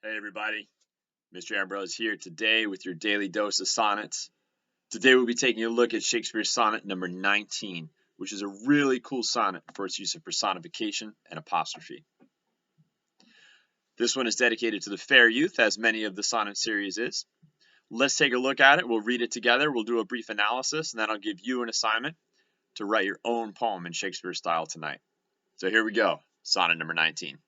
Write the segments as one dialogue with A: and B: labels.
A: Hey everybody, Mr. Ambrose here today with your daily dose of sonnets. Today we'll be taking a look at Shakespeare's sonnet number 19, which is a really cool sonnet for its use of personification and apostrophe. This one is dedicated to the fair youth, as many of the sonnet series is. Let's take a look at it. We'll read it together. We'll do a brief analysis, and then I'll give you an assignment to write your own poem in Shakespeare style tonight. So here we go, sonnet number 19.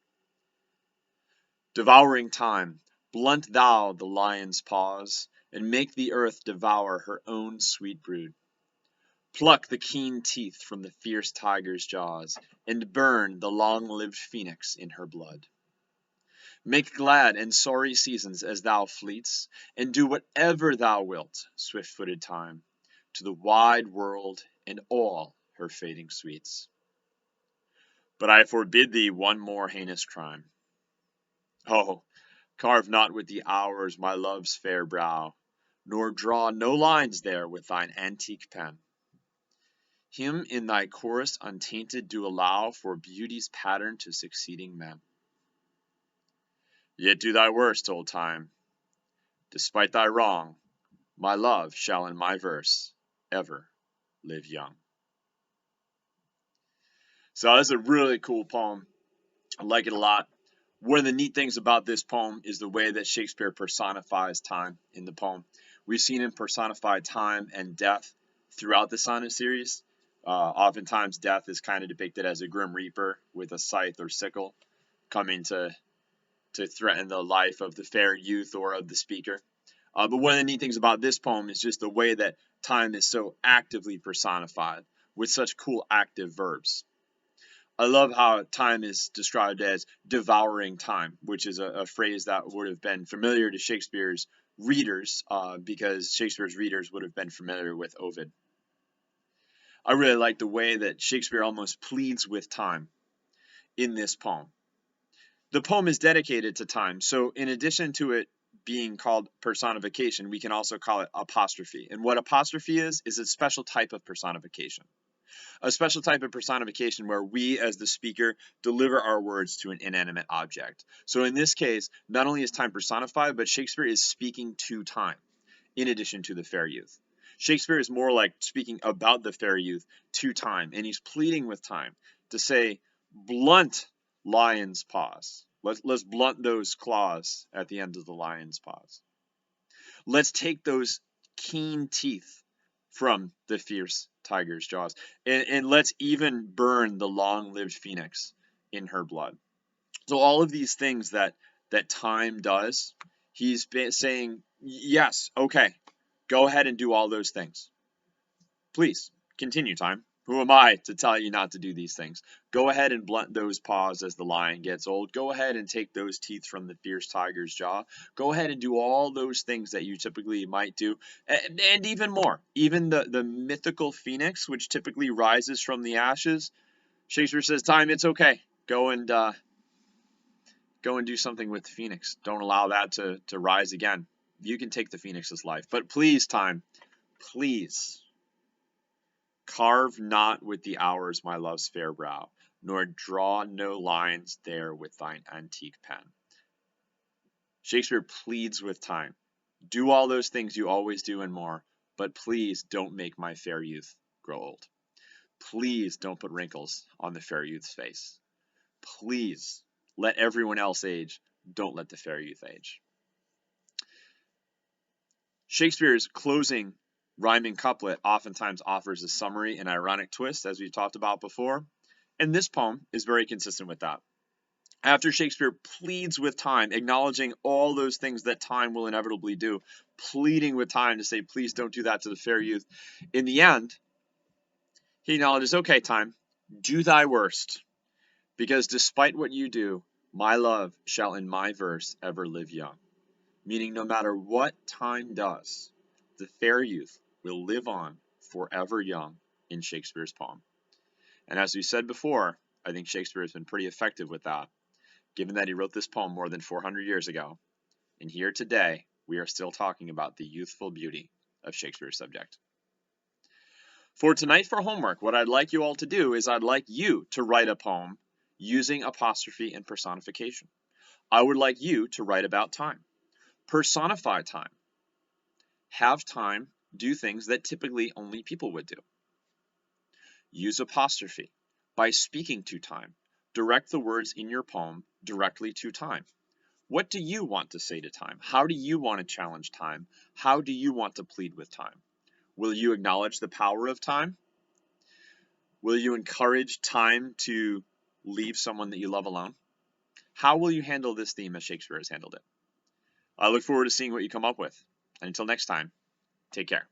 A: Devouring time, blunt thou the lion's paws, and make the earth devour her own sweet brood. Pluck the keen teeth from the fierce tiger's jaws, and burn the long-lived phoenix in her blood. Make glad and sorry seasons as thou fleets, and do whatever thou wilt, swift-footed time, to the wide world and all her fading sweets. But I forbid thee one more heinous crime. Oh, carve not with the hours my love's fair brow, nor draw no lines there with thine antique pen. Him in thy chorus untainted do allow for beauty's pattern to succeeding men. Yet do thy worst, old time. Despite thy wrong, my love shall in my verse ever live young. So that's a really cool poem. I like it a lot. One of the neat things about this poem is the way that Shakespeare personifies time in the poem. We've seen him personify time and death throughout the sonnet series. Oftentimes, death is kind of depicted as a grim reaper with a scythe or sickle coming to threaten the life of the fair youth or of the speaker. But one of the neat things about this poem is just the way that time is so actively personified with such cool active verbs. I love how time is described as devouring time, which is a phrase that would have been familiar to Shakespeare's readers because Shakespeare's readers would have been familiar with Ovid. I really like the way that Shakespeare almost pleads with time in this poem. The poem is dedicated to time, so in addition to it being called personification, we can also call it apostrophe. And what apostrophe is a special type of personification. A special type of personification where we as the speaker deliver our words to an inanimate object. So in this case, not only is time personified, but Shakespeare is speaking to time in addition to the fair youth. Shakespeare is more like speaking about the fair youth to time, and he's pleading with time to say, blunt lion's paws. Let's blunt those claws at the end of the lion's paws. Let's take those keen teeth from the fierce tiger's jaws. And let's even burn the long-lived phoenix in her blood. So all of these things that time does, he's saying, yes, okay, go ahead and do all those things. Please, continue, time. Who am I to tell you not to do these things? Go ahead and blunt those paws as the lion gets old. Go ahead and take those teeth from the fierce tiger's jaw. Go ahead and do all those things that you typically might do. And even more. Even the mythical phoenix, which typically rises from the ashes. Shakespeare says, time, it's okay. Go and do something with the phoenix. Don't allow that to rise again. You can take the phoenix's life. But please, time, please, carve not with the hours my love's fair brow, nor draw no lines there with thine antique pen. Shakespeare pleads with time. Do all those things you always do and more, but please don't make my fair youth grow old. Please don't put wrinkles on the fair youth's face. Please let everyone else age. Don't let the fair youth age. Shakespeare's closing rhyming couplet oftentimes offers a summary and ironic twist, as we've talked about before, and this poem is very consistent with that. After Shakespeare pleads with time, acknowledging all those things that time will inevitably do, pleading with time to say, please don't do that to the fair youth, in the end, he acknowledges, okay, time, do thy worst, because despite what you do, my love shall in my verse ever live young. Meaning no matter what time does, the fair youth will live on forever young in Shakespeare's poem. And as we said before, I think Shakespeare has been pretty effective with that, given that he wrote this poem more than 400 years ago. And here today, we are still talking about the youthful beauty of Shakespeare's subject. For tonight for homework, what I'd like you all to do is I'd like you to write a poem using apostrophe and personification. I would like you to write about time. Personify time. Have time do things that typically only people would do. Use apostrophe. By speaking to time, direct the words in your poem directly to time. What do you want to say to time? How do you want to challenge time? How do you want to plead with time? Will you acknowledge the power of time? Will you encourage time to leave someone that you love alone? How will you handle this theme as Shakespeare has handled it? I look forward to seeing what you come up with. And until next time, take care.